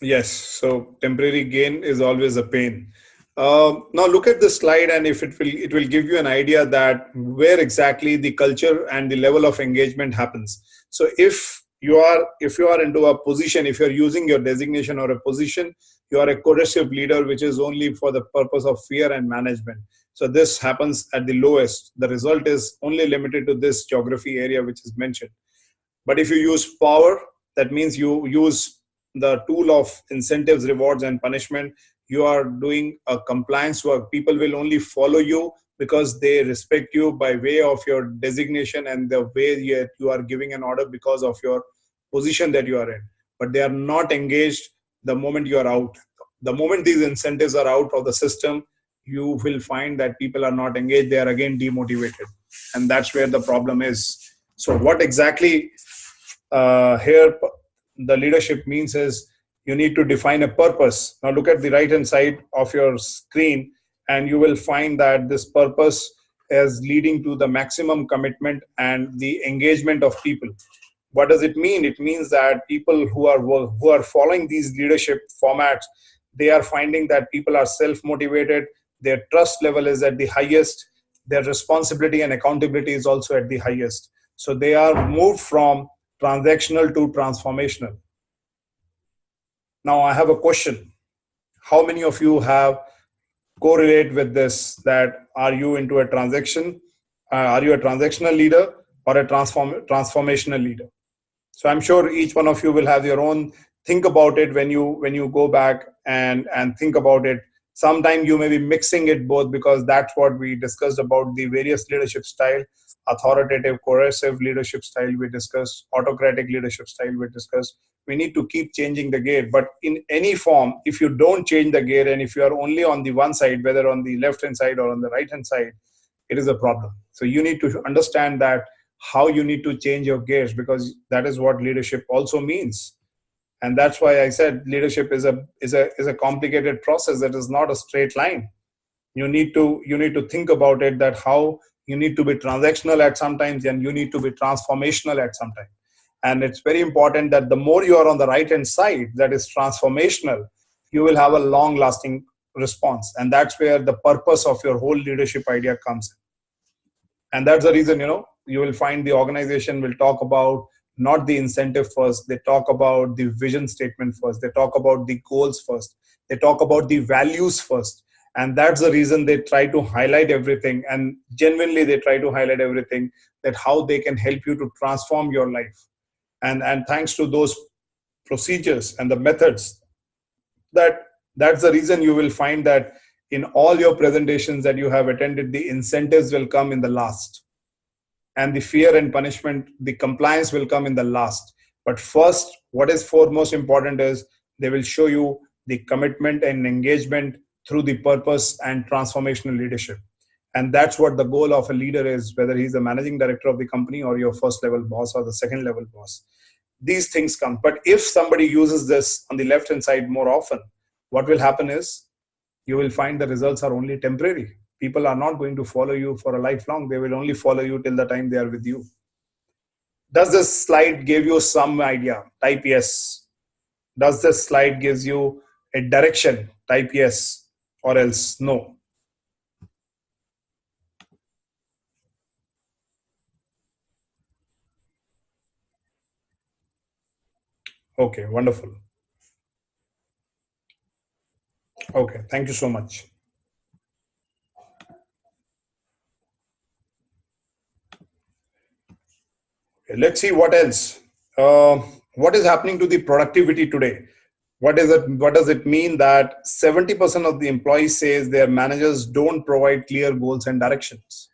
Yes, so temporary gain is always a pain. Now look at this slide, and if it will give you an idea that where exactly the culture and the level of engagement happens. So if you are into a position, if you're using your designation or a position, you are a coercive leader, which is only for the purpose of fear and management. So this happens at the lowest. The result is only limited to this geography area which is mentioned. But if you use power, that means you use the tool of incentives, rewards, and punishment. You are doing a compliance work. People will only follow you because they respect you by way of your designation and the way you are giving an order because of your position that you are in. But they are not engaged the moment you are out. The moment these incentives are out of the system, you will find that people are not engaged. They are again demotivated. And that's where the problem is. So what exactly here the leadership means is you need to define a purpose. Now look at the right hand side of your screen, and you will find that this purpose is leading to the maximum commitment and the engagement of people. What does it mean? It means that people who are following these leadership formats, they are finding that people are self motivated, their trust level is at the highest, their responsibility and accountability is also at the highest. So they are moved from transactional to transformational. Now I have a question. How many of you have correlate with this, that are you into a transaction, are you a transactional leader or a transformational leader? So I'm sure each one of you will have your own think about it when you go back and think about it. Sometime you may be mixing it both, because that's what we discussed about the various leadership style: authoritative, coercive leadership style we discussed, autocratic leadership style we discussed. We need to keep changing the gear, but in any form, if you don't change the gear and if you are only on the one side, whether on the left hand side or on the right hand side, it is a problem. So you need to understand that how you need to change your gears, because that is what leadership also means. And that's why I said leadership is a complicated process. That is not a straight line. You need to think about it, that how you need to be transactional at some times and you need to be transformational at some time. And it's very important that the more you are on the right hand side, that is transformational, you will have a long lasting response. And that's where the purpose of your whole leadership idea comes in. And that's the reason, you will find the organization will talk about not the incentive first. They talk about the vision statement first. They talk about the goals first. They talk about the values first. And that's the reason they try to highlight everything. And genuinely, they try to highlight everything, that how they can help you to transform your life. And thanks to those procedures and the methods, that's the reason you will find that in all your presentations that you have attended, the incentives will come in the last. And the fear and punishment, the compliance will come in the last. But first, what is foremost important is they will show you the commitment and engagement through the purpose and transformational leadership. And that's what the goal of a leader is, whether he's the managing director of the company or your first level boss or the second level boss. These things come. But if somebody uses this on the left hand side more often, what will happen is you will find the results are only temporary. People are not going to follow you for a lifelong. They will only follow you till the time they are with you. Does this slide give you some idea? Type yes. Does this slide gives you a direction? Type yes, or else no. Okay, wonderful. Okay, thank you so much. Okay, let's see what else. What is happening to the productivity today? What is it? What does it mean that 70% of the employees says their managers don't provide clear goals and directions?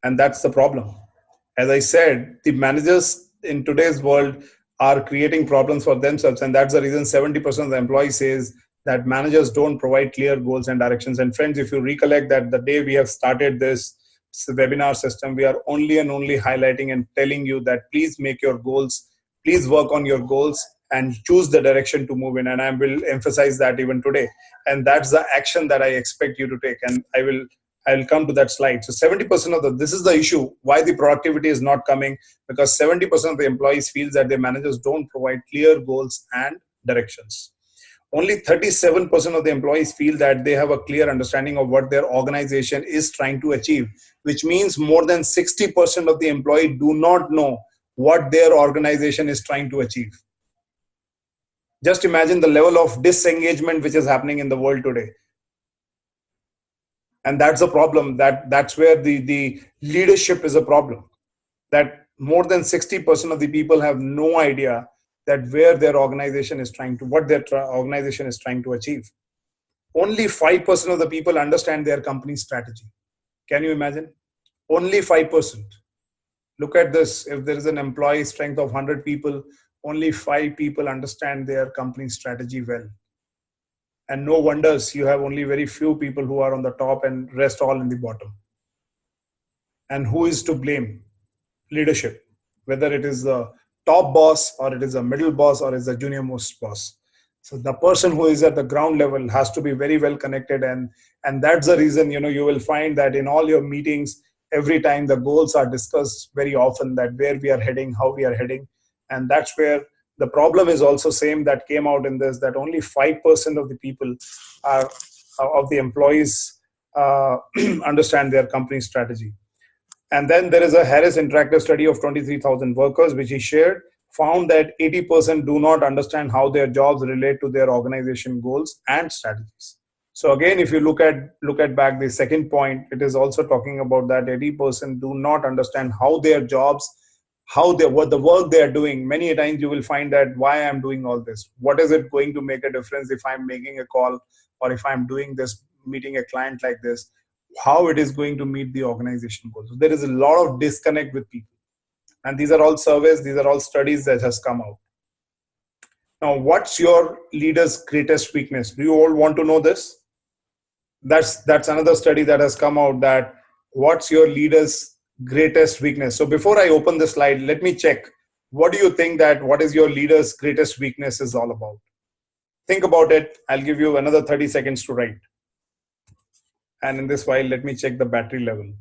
And that's the problem. As I said, the managers in today's world are creating problems for themselves, and that's the reason 70% of the employees says that managers don't provide clear goals and directions. And friends, if you recollect that the day we have started this webinar system, we are only and only highlighting and telling you that please make your goals, please work on your goals and choose the direction to move in. And I will emphasize that even today. And that's the action that I expect you to take. And I'll come to that slide. So 70% of this is the issue, why the productivity is not coming, because 70% of the employees feel that their managers don't provide clear goals and directions. Only 37% of the employees feel that they have a clear understanding of what their organization is trying to achieve, which means more than 60% of the employees do not know what their organization is trying to achieve. Just imagine the level of disengagement which is happening in the world today. And that's a problem. That's where the leadership is a problem. That more than 60% of the people have no idea that where their organization is trying to, what their organization is trying to achieve. Only 5% of the people understand their company's strategy. Can you imagine? Only 5%. Look at this. If there is an employee strength of 100 people, only 5 people understand their company's strategy well. And no wonders you have only very few people who are on the top and rest all in the bottom. And who is to blame? Leadership. Whether it is the top boss, or it is a middle boss, or is a junior most boss. So the person who is at the ground level has to be very well connected, and that's the reason, you will find that in all your meetings, every time the goals are discussed very often, that where we are heading, how we are heading. And that's where the problem is also same that came out in this, that only 5% of the people are of the employees understand their company strategy. And then there is a Harris Interactive study of 23,000 workers, which he shared, found that 80% do not understand how their jobs relate to their organization goals and strategies. So again, if you look at back the second point, it is also talking about that 80% do not understand how their jobs, how they, what the work they are doing. Many times you will find that why I'm doing all this. What is it going to make a difference if I'm making a call, or if I'm doing this, meeting a client like this, how it is going to meet the organization goals. So there is a lot of disconnect with people. And these are all surveys, these are all studies that has come out. Now, what's your leader's greatest weakness? Do you all want to know this? That's another study that has come out, that what's your leader's greatest weakness. So before I open the slide, let me check. What do you think that what is your leader's greatest weakness is all about? Think about it. I'll give you another 30 seconds to write. And in this while, let me check the battery level.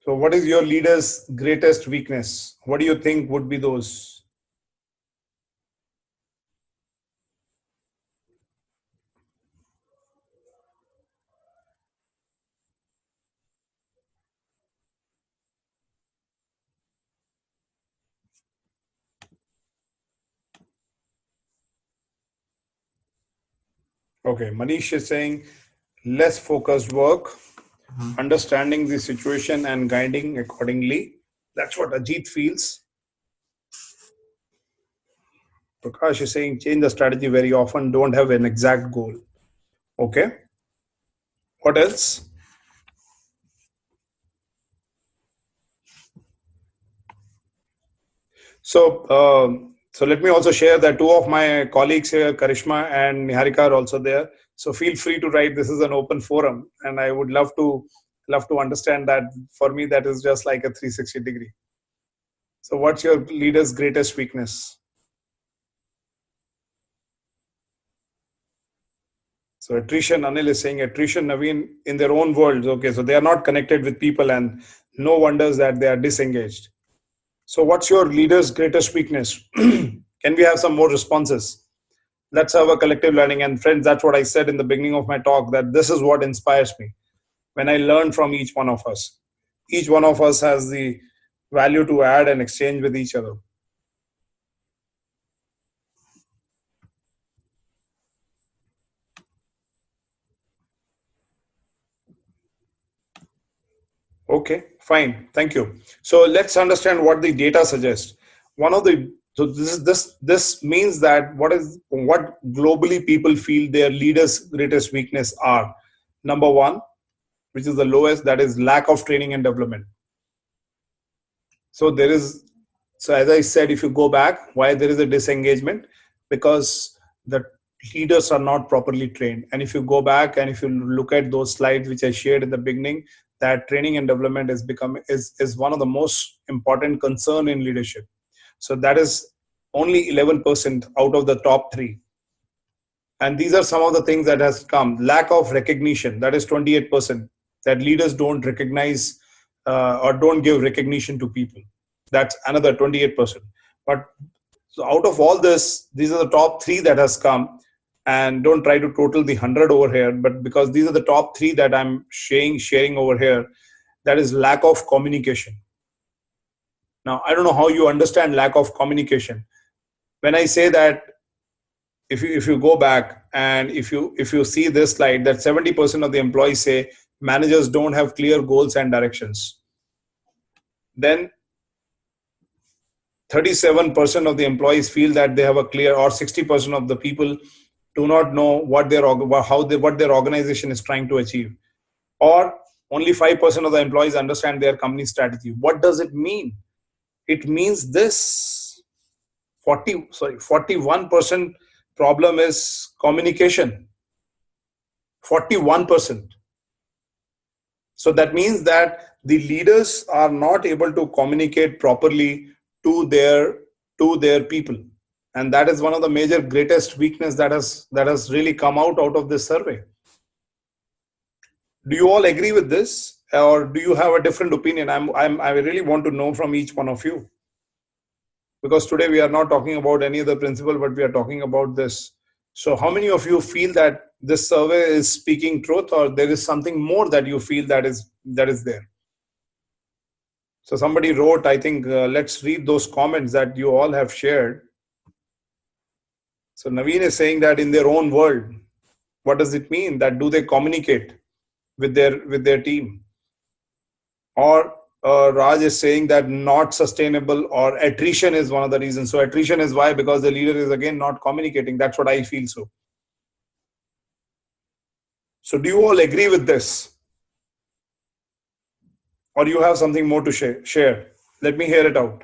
So what is your leader's greatest weakness? What do you think would be those? Okay, Manish is saying less focused work, understanding the situation and guiding accordingly. That's what Ajit feels. Prakash is saying change the strategy very often, don't have an exact goal. Okay, what else? So let me also share that two of my colleagues here, Karishma and Niharika, are also there. So feel free to write. This is an open forum, and I would love to understand that. For me, that is just like a 360-degree. So what's your leader's greatest weakness? So attrition, Anil is saying attrition, Naveen, in their own worlds. Okay, so they are not connected with people, and no wonders that they are disengaged. So what's your leader's greatest weakness? Can we have some more responses? Let's have a collective learning. And friends, that's what I said in the beginning of my talk, that this is what inspires me when I learn from each one of us. Each one of us has the value to add and exchange with each other. Okay, fine. Thank you. So let's understand what the data suggests. One of the so this means that what globally people feel their leaders' greatest weakness are. Number one, which is the lowest, that is lack of training and development. So there is, so as I said, if you go back, why there is a disengagement? Because the leaders are not properly trained. And if you go back and if you look at those slides which I shared in the beginning, that training and development is one of the most important concern in leadership. So that is only 11% out of the top three. And these are some of the things that has come. Lack of recognition, that is 28%, that leaders don't recognize or don't give recognition to people. That's another 28%. But so out of all this, these are the top three that has come. And don't try to total the 100 over here, but because these are the top three that I'm sharing over here, that is lack of communication. Now, I don't know how you understand lack of communication. When I say that, if you go back and if you see this slide, that 70% of the employees say managers don't have clear goals and directions. Then 37% of the employees feel that they have a clear, or 60% of the people do not know what their organization is trying to achieve, or only 5% of the employees understand their company strategy. What does it mean? It means this 41% problem is communication. 41%. So that means that the leaders are not able to communicate properly to their people, and that is one of the major greatest weakness that has really come out of this survey. Do you all agree with this, or do you have a different opinion? I really want to know from each one of you, because today we are not talking about any other principle, but we are talking about this. So how many of you feel that this survey is speaking truth, or there is something more that you feel that is there? So somebody wrote, I think, let's read those comments that you all have shared. So Naveen is saying that in their own world, what does it mean? That do they communicate with their team? Or Raj is saying that not sustainable, or attrition is one of the reasons. So attrition is why? Because the leader is again not communicating. That's what I feel. So do you all agree with this? Or you have something more to share? Let me hear it out.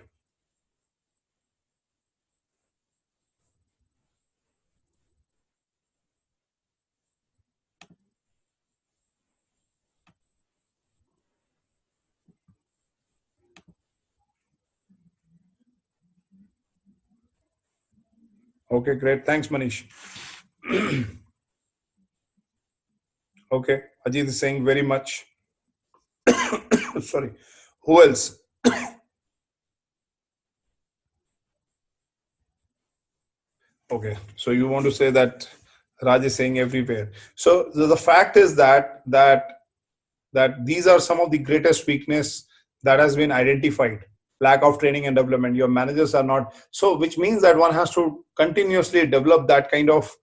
Okay, great. Thanks, Manish. Okay, Ajit is saying very much. Sorry. Who else? Okay, so you want to say that Raj is saying everywhere. So the fact is that these are some of the greatest weakness that has been identified. Lack of training and development. Your managers are not, so which means that one has to continuously develop that kind of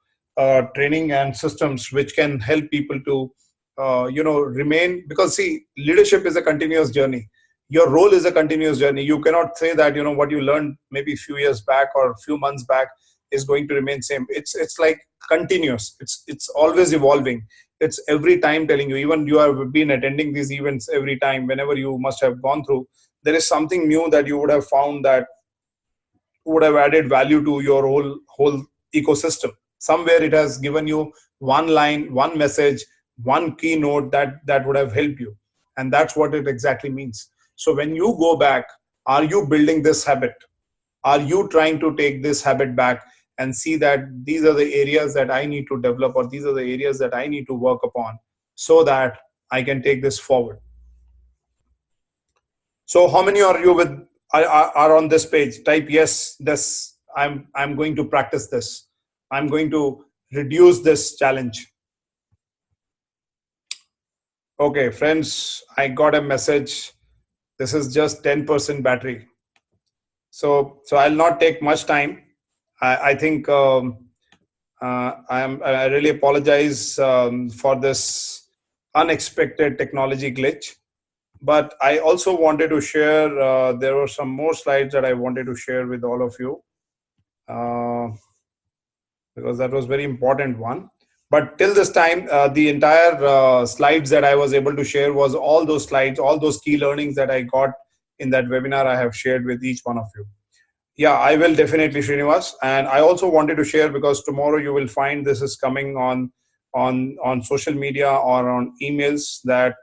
training and systems which can help people to remain, because see, leadership is a continuous journey. Your role is a continuous journey. You cannot say that what you learned maybe a few years back or a few months back is going to remain same. It's like continuous. It's always evolving. It's every time telling you, even you have been attending these events, every time whenever you must have gone through, there is something new that you would have found that would have added value to your whole ecosystem. Somewhere it has given you one line, one message, one keynote that would have helped you, and that's what it exactly means. So when you go back, are you building this habit? Are you trying to take this habit back and see that these are the areas that I need to develop, or these are the areas that I need to work upon, so that I can take this forward? So how many are you with are on this page? Type yes, this I'm going to practice this. I'm going to reduce this challenge. Okay, friends, I got a message. This is just 10% battery. So I'll not take much time. I think I really apologize for this unexpected technology glitch. But I also wanted to share, there were some more slides that I wanted to share with all of you, because that was very important one. But till this time, the entire slides that I was able to share was all those slides, all those key learnings that I got in that webinar I have shared with each one of you. Yeah, I will definitely, Srinivas. And I also wanted to share, because tomorrow you will find this is coming on social media or on emails, that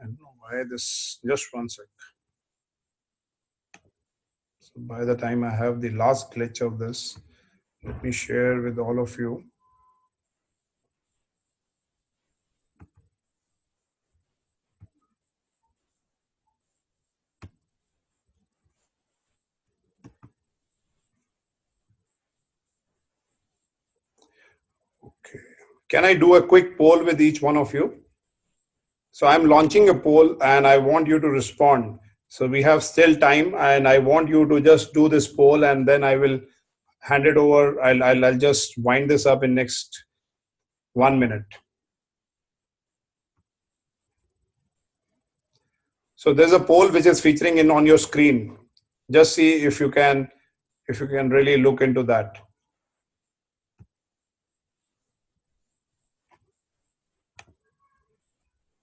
I don't know why this, just one sec. So by the time I have the last glitch of this, let me share with all of you. Okay. Can I do a quick poll with each one of you? So I'm launching a poll and I want you to respond. So we have still time, and I want you to just do this poll, and then I will hand it over. I'll just wind this up in next 1 minute. So there's a poll which is featuring in on your screen. Just see if you can really look into that.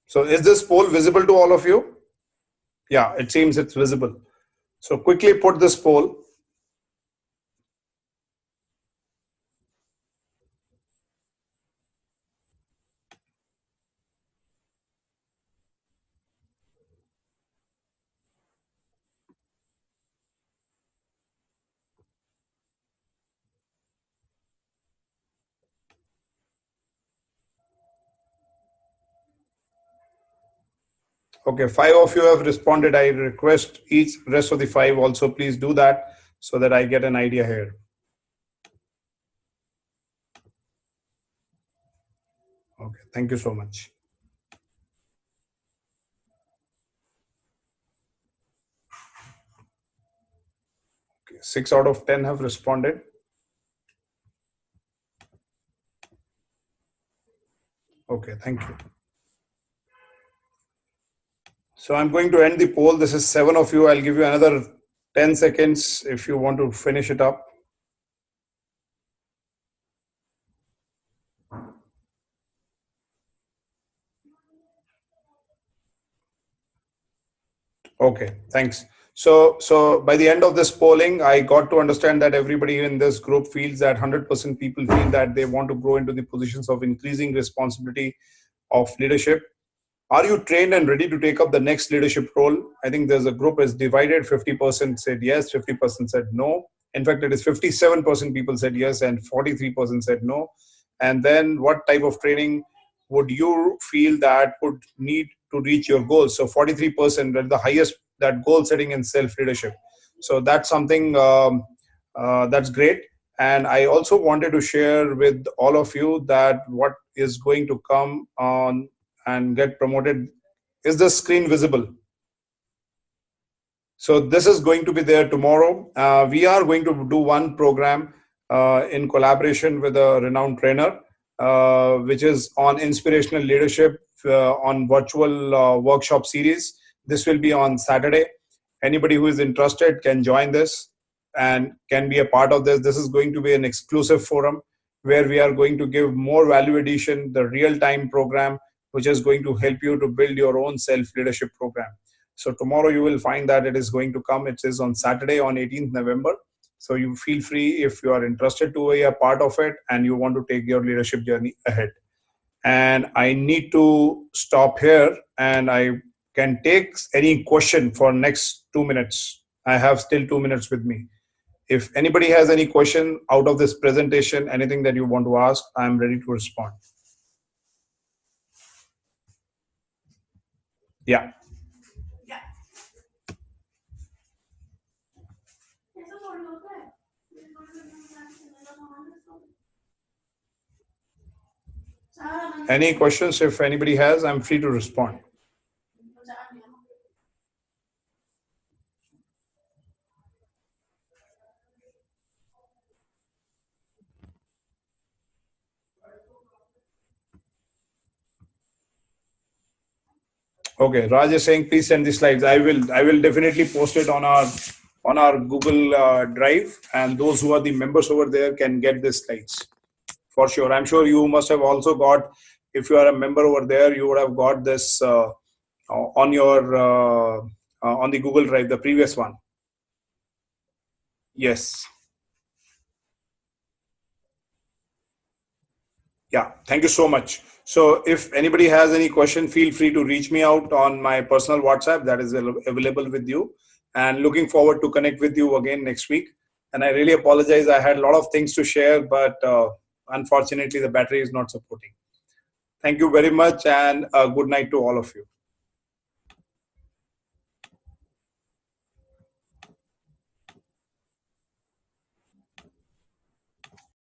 So is this poll visible to all of you? Yeah, it seems it's visible. So quickly put this poll. Okay, 5 of you have responded. I request each rest of the 5 also please do that so that I get an idea here. Okay, thank you so much. Okay, 6 out of 10 have responded. Okay, thank you. So I'm going to end the poll. This is 7 of you. I'll give you another 10 seconds if you want to finish it up. Okay, thanks. So by the end of this polling, I got to understand that everybody in this group feels that 100% people feel that they want to grow into the positions of increasing responsibility of leadership. Are you trained and ready to take up the next leadership role? I think there's a group is divided. 50% said yes, 50% said no. In fact, it is 57% people said yes and 43% said no. And then what type of training would you feel that would need to reach your goals? So 43% are the highest, that goal setting and self leadership. So that's something that's great. And I also wanted to share with all of you that what is going to come on and get promoted. Is the screen visible? So this is going to be there tomorrow. We are going to do one program in collaboration with a renowned trainer, which is on inspirational leadership on virtual workshop series. This will be on Saturday. Anybody who is interested can join this and can be a part of this. This is going to be an exclusive forum where we are going to give more value addition, the real-time program, which is going to help you to build your own self-leadership program. So tomorrow you will find that it is going to come. It is on Saturday on 18th November. So you feel free if you are interested to be a part of it and you want to take your leadership journey ahead. And I need to stop here and I can take any question for next 2 minutes. I have still 2 minutes with me. If anybody has any question out of this presentation, anything that you want to ask, I'm ready to respond. Yeah. Any questions? If anybody has, I'm free to respond. Okay, Raj is saying please send the slides. I will definitely post it on our Google Drive, and those who are the members over there can get the slides for sure. I'm sure you must have also got, if you are a member over there, you would have got this on your on the Google Drive, the previous one. Yes. Yeah, thank you so much. So if anybody has any question, feel free to reach me out on my personal WhatsApp that is available with you. And looking forward to connect with you again next week. And I really apologize. I had a lot of things to share, but unfortunately the battery is not supporting. Thank you very much and good night to all of you.